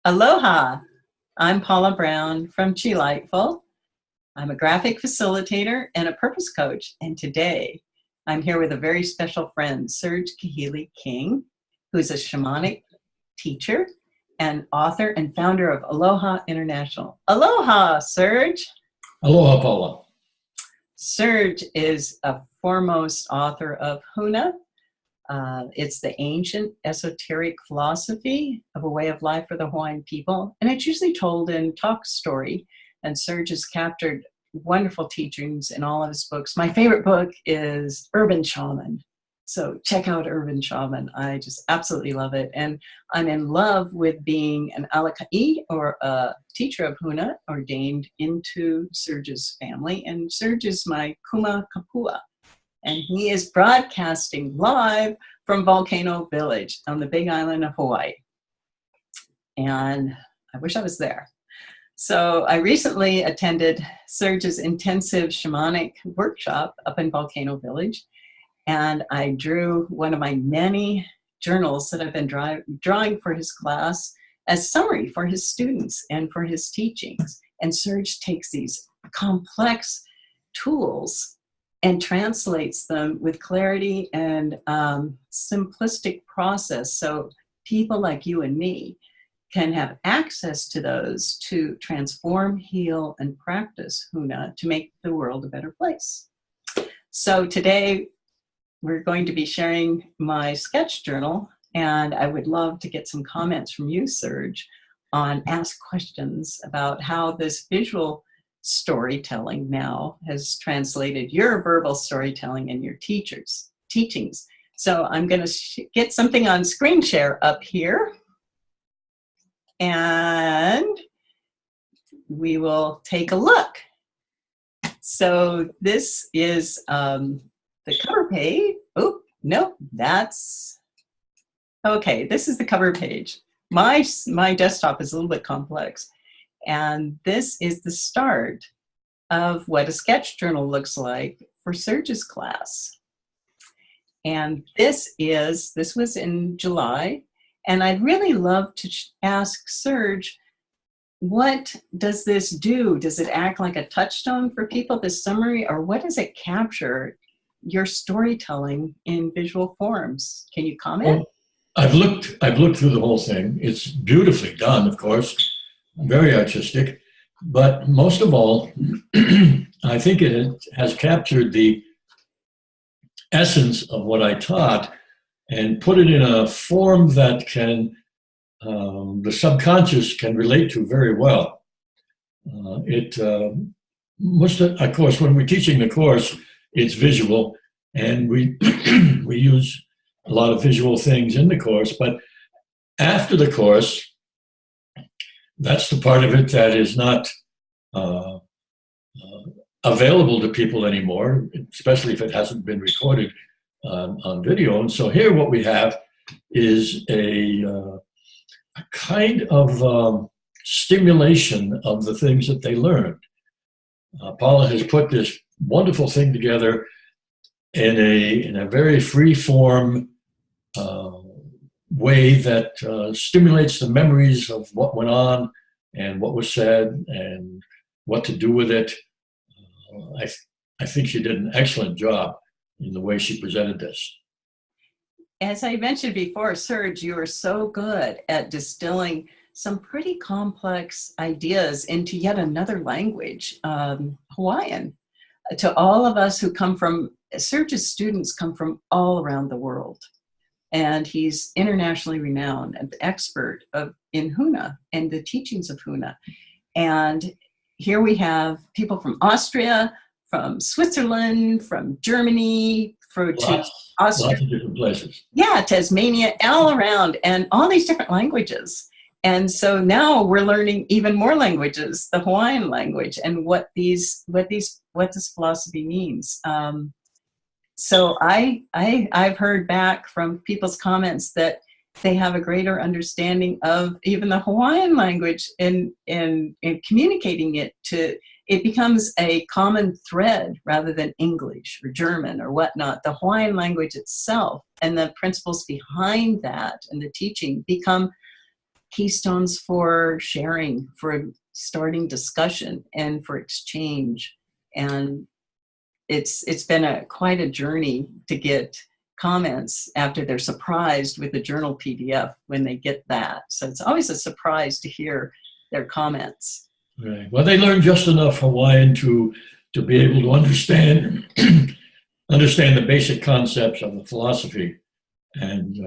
Aloha! I'm Paula Brown from Chi-Lightful. I'm a graphic facilitator and a purpose coach, and today I'm here with a very special friend, Serge Kahili King, who's a shamanic teacher and author and founder of Aloha International. Aloha, Serge! Aloha, Paula. Serge is a foremost author of Huna. It's the ancient esoteric philosophy of a way of life for the Hawaiian people. And it's usually told in talk story. And Serge has captured wonderful teachings in all of his books. My favorite book is Urban Shaman. So check out Urban Shaman. I just absolutely love it. And I'm in love with being an alakai, or a teacher of Huna, ordained into Serge's family. And Serge is my kuma kapua. And he is broadcasting live from Volcano Village on the Big Island of Hawaii. And I wish I was there. So I recently attended Serge's intensive shamanic workshop up in Volcano Village. And I drew one of my many journals that I've been drawing for his class as summary for his students and for his teachings. And Serge takes these complex tools and translates them with clarity and simplistic process, so people like you and me can have access to those to transform, heal, and practice Huna to make the world a better place. So today we're going to be sharing my sketch journal, and I would love to get some comments from you, Serge, on ask questions about how this visual storytelling now has translated your verbal storytelling and your teachings. So I'm going to get something on screen share up here, and we will take a look. So this is the cover page. Oh, no, that's okay. This is the cover page. My desktop is a little bit complex. And this is the start of what a sketch journal looks like for Serge's class. And this was in July. And I'd really love to ask Serge, what does this do? Does it act like a touchstone for people, this summary, or what does it capture your storytelling in visual forms? Can you comment? Well, I've looked through the whole thing. It's beautifully done, of course. Very artistic, but most of all, I think it has captured the essence of what I taught and put it in a form that can the subconscious can relate to very well. Of course, when we're teaching the course, it's visual, and we we use a lot of visual things in the course. But after the course, that's the part of it that is not available to people anymore, especially if it hasn't been recorded on video. And so here what we have is a kind of stimulation of the things that they learned. Paula has put this wonderful thing together in a very free form way that stimulates the memories of what went on and what was said and what to do with it. I think she did an excellent job in the way she presented this. As I mentioned before, Serge, you are so good at distilling some pretty complex ideas into yet another language, Hawaiian. To all of us who come from, Serge's students come from all around the world. And he's internationally renowned and expert in Huna and the teachings of Huna. And here we have people from Austria, from Switzerland, from Germany, to lots of different places. Yeah, Tasmania, all around, and all these different languages. And so now we're learning even more languages, the Hawaiian language, and what this philosophy means. So I've heard back from people's comments that they have a greater understanding of even the Hawaiian language in communicating it to, it becomes a common thread rather than English or German or whatnot. The Hawaiian language itself and the principles behind that and the teaching become keystones for sharing, for starting discussion, and for exchange. And it's been quite a journey to get comments after they're surprised with the journal PDF when they get that. So it's always a surprise to hear their comments. Right. Well, they learn just enough Hawaiian to be able to understand understand the basic concepts of the philosophy, and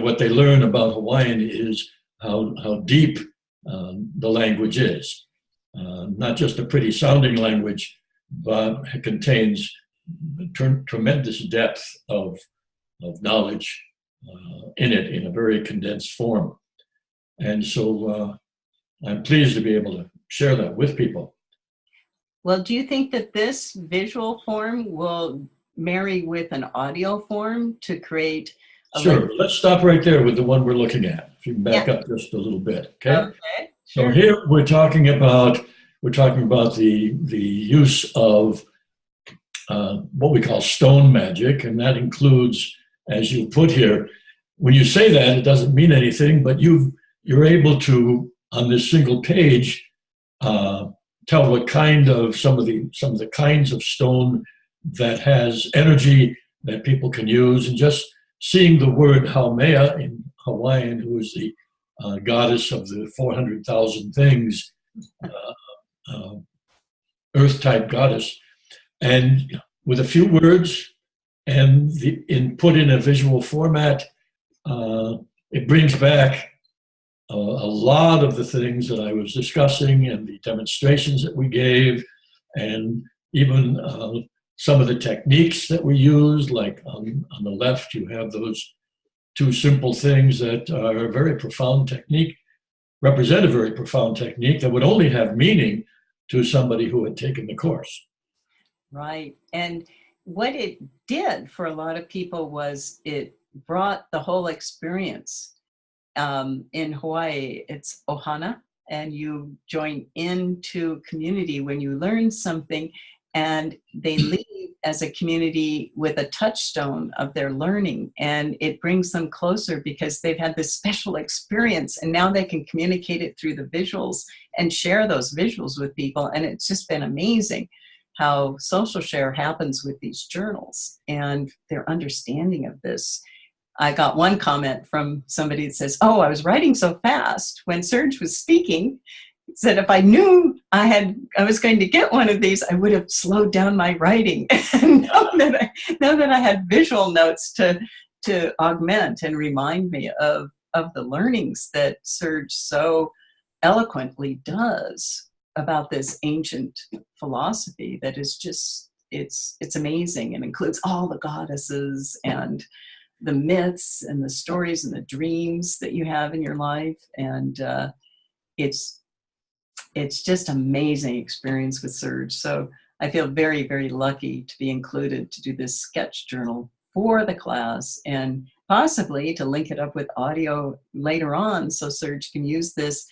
what they learn about Hawaiian is how deep the language is. Not just a pretty sounding language, but it contains tremendous depth of knowledge in it in a very condensed form. And so I'm pleased to be able to share that with people. Well, do you think that this visual form will marry with an audio form to create Sure. Let's stop right there with the one we're looking at. If you can back up just a little bit, okay? Okay. Sure. So here we're talking about the use of what we call stone magic, and that includes, as you put here, when you say that, it doesn't mean anything, but you're able to, on this single page, tell what kind of some of the kinds of stone that has energy that people can use, and just seeing the word Haumea in Hawaiian, who is the goddess of the 400,000 things, earth-type goddess, and with a few words and put in a visual format, it brings back a lot of the things that I was discussing and the demonstrations that we gave, and even some of the techniques that we used. Like on the left, you have those two simple things that are a very profound technique, represent a very profound technique that would only have meaning to somebody who had taken the course. Right. And what it did for a lot of people was it brought the whole experience. In Hawaii, it's ohana, and you join into community when you learn something, and they leave as a community with a touchstone of their learning, and it brings them closer because they've had this special experience, and now they can communicate it through the visuals and share those visuals with people. And it's just been amazing how social share happens with these journals and their understanding of this. I got one comment from somebody that says, "Oh, I was writing so fast when Serge was speaking. He said if I knew I was going to get one of these, I would have slowed down my writing." And now that I had visual notes to augment and remind me of the learnings that Serge so eloquently does about this ancient philosophy that is just it's amazing, and includes all the goddesses and the myths and the stories and the dreams that you have in your life. And it's just amazing experience with Serge. So I feel very, very lucky to be included to do this sketch journal for the class, and possibly to link it up with audio later on so Serge can use this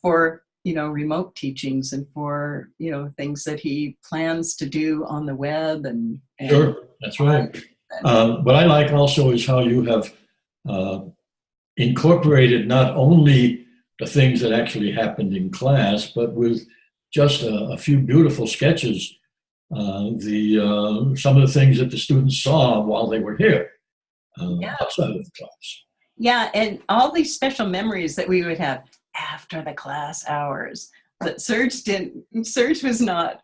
for, remote teachings and for, things that he plans to do on the web. And Sure, that's right. What I like also is how you have incorporated not only the things that actually happened in class, but with just a few beautiful sketches, some of the things that the students saw while they were here outside of the class. Yeah, and all these special memories that we would have after the class hours that Serge was not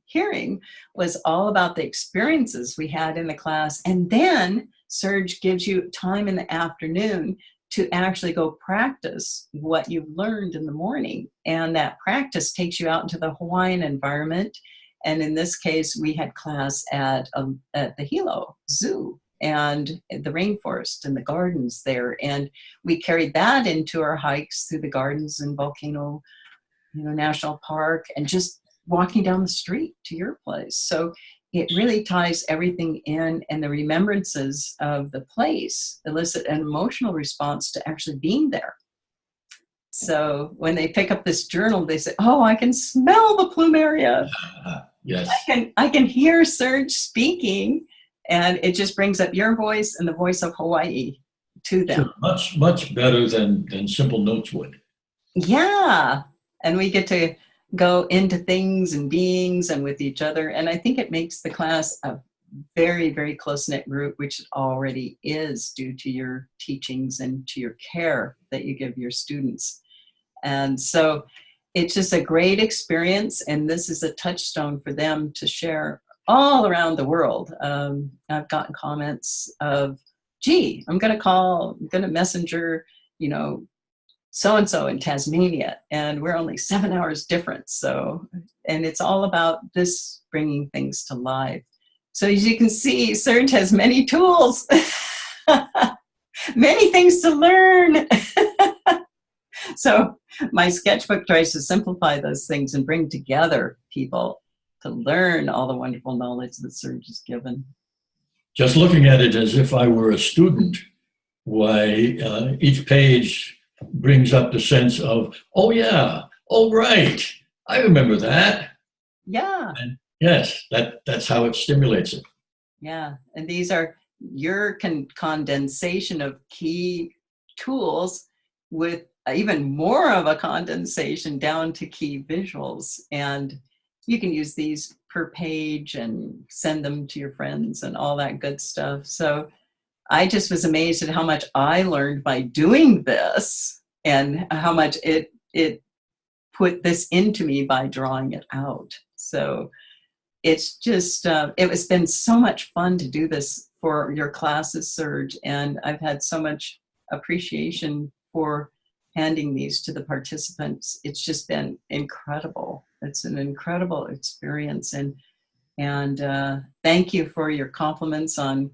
hearing, was all about the experiences we had in the class. And then Serge gives you time in the afternoon to actually go practice what you've learned in the morning. And that practice takes you out into the Hawaiian environment. And in this case, we had class at the Hilo Zoo and the rainforest and the gardens there. And we carried that into our hikes through the gardens in Volcano, National Park, and just walking down the street to your place. So it really ties everything in, and the remembrances of the place elicit an emotional response to actually being there. So when they pick up this journal, they say, "Oh, I can smell the plumeria." Yes. I can hear Serge speaking, and it just brings up your voice and the voice of Hawaii. to Sure. them. Much better than simple notes would. Yeah. And we get to go into things and beings and with each other. And I think it makes the class a very, very close-knit group, which it already is due to your teachings and to your care that you give your students. And so it's just a great experience. And this is a touchstone for them to share all around the world. I've gotten comments of, gee, I'm going to messenger, so-and-so in Tasmania, and we're only 7 hours difference. So, and it's all about this bringing things to life. So as you can see, Serge has many tools, many things to learn. So my sketchbook tries to simplify those things and bring together people to learn all the wonderful knowledge that Serge has given. Just looking at it as if I were a student, why each page brings up the sense of, oh yeah, oh right, I remember that. Yeah. And yes, that's how it stimulates it. Yeah, and these are your condensation of key tools with even more of a condensation down to key visuals. And you can use these per page and send them to your friends and all that good stuff. So I just was amazed at how much I learned by doing this and how much it put this into me by drawing it out. So it's just, it's been so much fun to do this for your classes, Serge, and I've had so much appreciation for handing these to the participants. It's just been incredible. It's an incredible experience, and thank you for your compliments on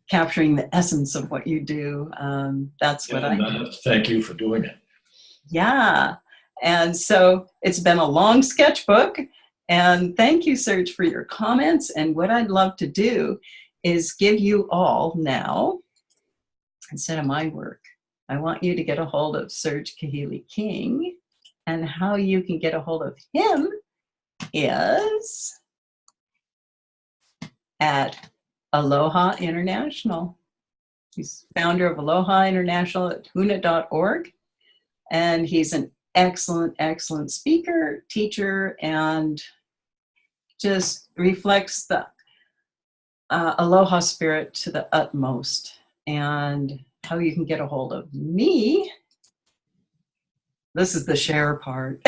capturing the essence of what you do. That's what I do. Thank you for doing it. Yeah, and so it's been a long sketchbook. And thank you, Serge, for your comments. And what I'd love to do is give you all now, instead of my work, I want you to get a hold of Serge Kahili King. And how you can get a hold of him is at Aloha International. He's founder of Aloha International at huna.org. And he's an excellent, excellent speaker, teacher, and just reflects the aloha spirit to the utmost. And how you can get a hold of me, this is the share part.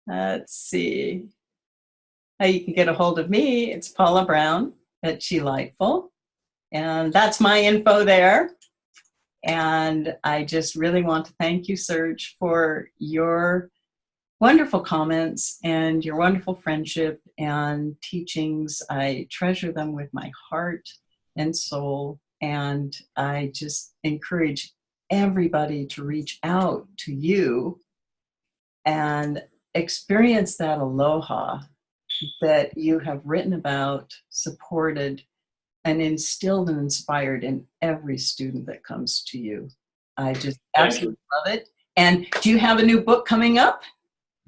Let's see. How you can get a hold of me, it's Paula Brown at Chi-Lightful. And that's my info there. And I just really want to thank you, Serge, for your wonderful comments and your wonderful friendship and teachings. I treasure them with my heart and soul. And I just encourage everybody to reach out to you and experience that aloha that you have written about, supported, and instilled and inspired in every student that comes to you. I just absolutely love it. And do you have a new book coming up?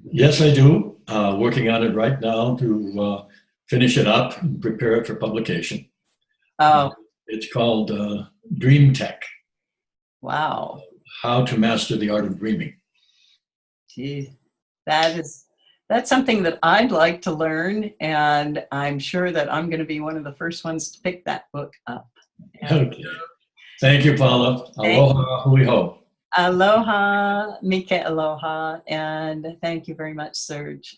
Yes, I do. Working on it right now to finish it up and prepare it for publication. Oh. It's called Dream Tech. Wow. How to Master the Art of Dreaming. Gee, that's something that I'd like to learn, and I'm sure that I'm going to be one of the first ones to pick that book up. Okay. Thank you, Paula. Aloha, hui ho. Aloha, Mike aloha, and thank you very much, Serge.